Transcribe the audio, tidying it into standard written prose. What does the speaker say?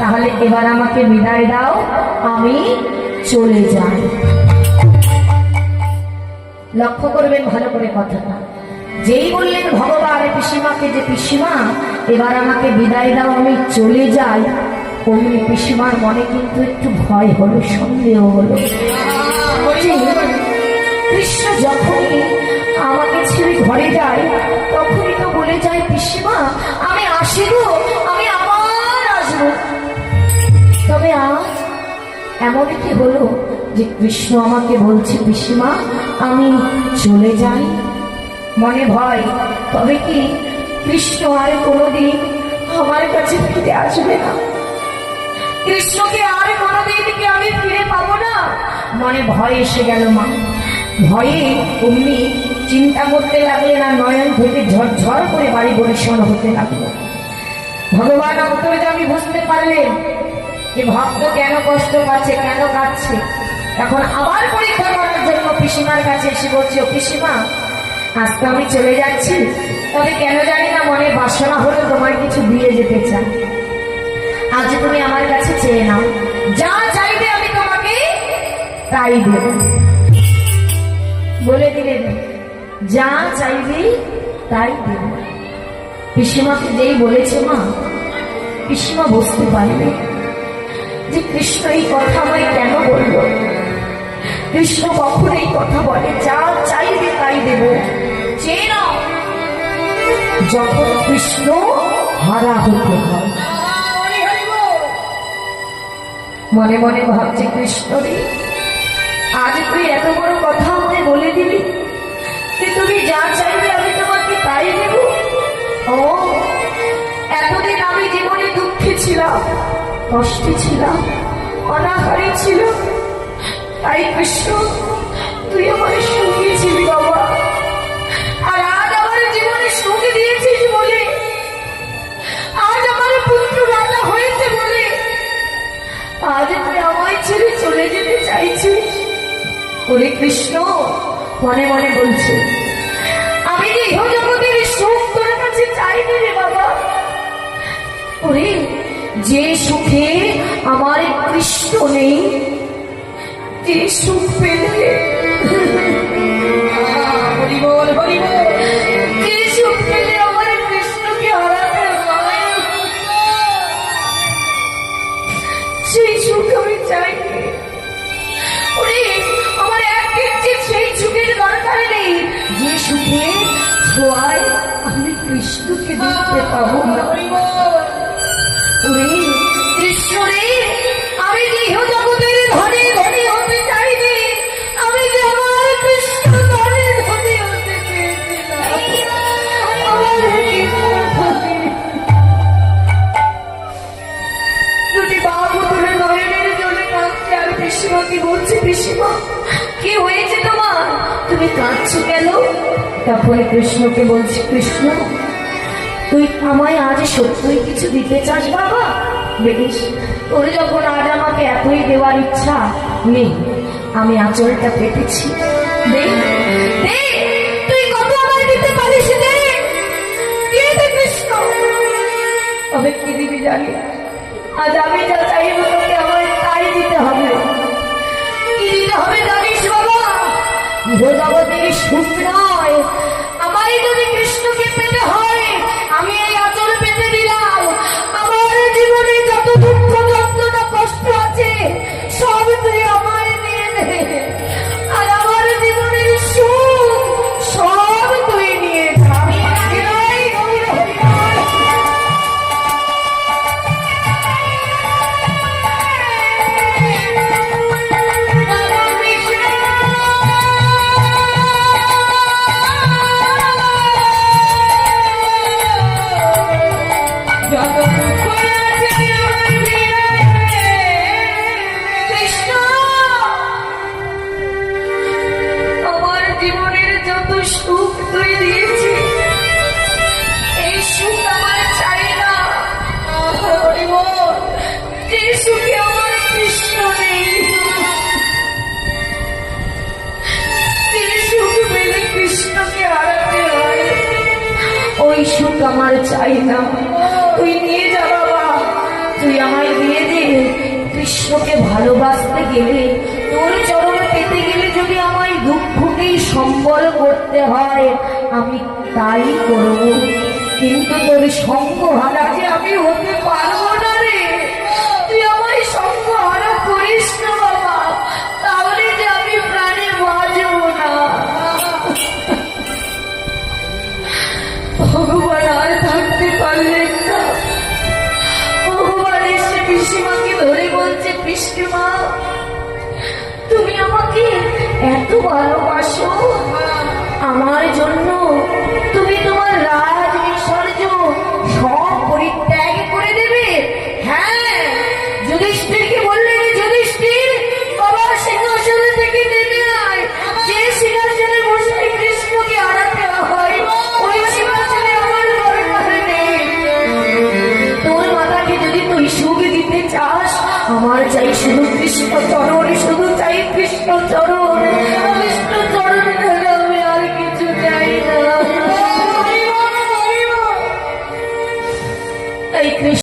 তাহলে এবার আমাকে বিদায় দাও, আমি চলে যাই। লক্ষ্য করবেন ভালো করে কথাটা, যেই বললেন ভগবান পিসিমাকে যে পিসিমা এবার আমাকে বিদায় দাও, আমি চলে যাই, অমনি পিসিমার মনে কিন্তু একটু ভয় হলো, সন্দেহ হলো। কৃষ্ণ যখনই আমাকে ছেড়ে ঘরে যায় তখনই তো বলে যায় পিসিমা আমি আসি গো, আমি আবার আসবো। তবে আজ এমন কি হলো যে কৃষ্ণ আমাকে বলছে পিসিমা আমি চলে যাই, মনে ভয়। তবে কি কৃষ্ণ আর কোনোদিন আমার কাছে ফিরে আসবে না? কৃষ্ণকে আর কোনোদিন কি আমি ফিরে পাবো না? মনে ভয় এসে গেল মা। ভয়ে অমনি চিন্তা করতে লাগলেন আর নয়ন থেকে ঝরঝর করে বাড়ি বরিশন হতে লাগলো। ভগবান অন্তর্যামী বুঝতে পারলেন যে ভক্ত কেন কষ্ট পাচ্ছে, কেন কাঁদছে। এখন আবার পরীক্ষা করার জন্য পিসিমার কাছে এসে বলছে, ও পিসিমা আজ তো আমি চলে যাচ্ছি, তবে কেন জানি না মনে বাসনা হলো তোমার কিছু দিয়ে যেতে চাই। আজ তুমি আমার কাছে চেয়ে নাও, যা চাইবে আমি তোমাকে তাই দেব। বলে দিলেন যা চাইবে তাই দেব। পিসিমাকে যেই বলেছে মা, পিসিমা বুঝতে পারবে যে কৃষ্ণ এই কথা আমায় কেন বলল। কৃষ্ণ কখন এই কথা বলে যা চাইবে তাই দেব, চেয়ে নাও। যখন কৃষ্ণ হারা হতে হয়, মনে মনে ভাবছে কৃষ্ণ রে আজ তুই এত বড় কথা আমায় বলে দিলি যে তুমি যা চাইবে আমি তোমাকে তাই দেব। ও এতদিন আমি জীবনে দুঃখে ছিলাম, কষ্টে ছিলাম, অনাহারে ছিল, তাই কৃষ্ণ তুই আমার সুখী ছিলি বাবা। আর আজ আমার জীবনে সুখ দিয়েছিস বলে, আজ আমার পুত্র রাজা হয়েছে বলে আজ তুই আমায় ছেড়ে চলে যেতে চাইছিস। ওরে কৃষ্ণ মনে মনে বলছে আমি যে ইহ জগতের সুখ তোর কাছে চাইনি রে বাবা। ওরে যে সুখে আমার কৃষ্ণ নেই, যে সুখ পেলে যে সুখ পেলে আমার কৃষ্ণকে হারাতে হয়, সেই সুখ আমি চাইনি। ওরে আমার এক কিঞ্চিত সেই সুখের দরকার নেই যে সুখে ছোঁয়ায় আমি কৃষ্ণকে দেখতে পাবো না। ওরে কৃষ্ণ রে আমি যে ইহ জগতের ধনী ধনী হতে চাইনি, আমি যে আমার কৃষ্ণ ধনী ধনী হতে চেয়েছিলাম। দুটি বাবু ধরে নয়নের জলে কাঁদছে আর পিসিমাকে বলছে পিসিমা কি হয়েছে তোমার, তুমি কাঁদছো কেন? তারপরে কৃষ্ণকে বলছি কৃষ্ণ তুই আমায় আজ সত্যই কিছু দিতে চাস বাবা? বেশ, তোর যখন আজ আমাকে এতই দেওয়ার ইচ্ছা নেই, আমি আঁচলটা পেতেছি, তুই কত আমায় দিতে পারিস কৃষ্ণ। তবে কি দিবি জানি, আজ আমি যা চাইব তোকে আমায় তাই দিতে হবে। কি দিতে হবে জানিস বাবা? ইহ জগতের সুখ নয়, আমায় যদি কৃষ্ণকে পেতে হয় আমি এই আঁচল পেতে দিলাম। আমার জীবনে যত দুঃখ যন্ত্রণা কষ্ট আছে সব তুই আমায় দিয়ে দে, আর আমার জীবনের সুখ সব তুই নিয়ে যাবি। ওই সুখ আমার চাই না, তুই নিয়ে যা বাবা, তুই আমায় দিয়ে কৃষ্ণকে ভালোবাসতে গেলে, তোর চরণে পেতে গেলে যদি আমায় দুঃখকেই সম্বল করতে হয়, আমি তাই করব। কিন্তু তোর সঙ্গহারা যে আমি হতে পারবো না রে। তুই আমায় সঙ্গহারা করিস না বাবা, তাহলে যে আমি প্রাণে বাঁচব না। ভগবান আর থাকতে পারলেন না। ভগবান এসে পিসিমাকে ধরে বলছে, পিসিমা তুমি আমাকে এত ভালোবাসো, আমার জন্য তুমি তোমার রাজ ঐশ্বর্য সব পরিত্যাগ করে দেবে। হ্যাঁ, যুধিষ্ঠিরকে বললেন, যুধিষ্ঠির বাবার সিংহাসনে থেকে নেমে আয়। যে সিংহাসনে বসে কৃষ্ণকে আড়াতে হয়, ওই সিংহাসনে আমার দরকার নেই। তোর মাতাকে যদি তুই সুখ দিতে চাস, আমার চাই শুধু কৃষ্ণ চরণ, শুধু চাই কৃষ্ণ চরণ।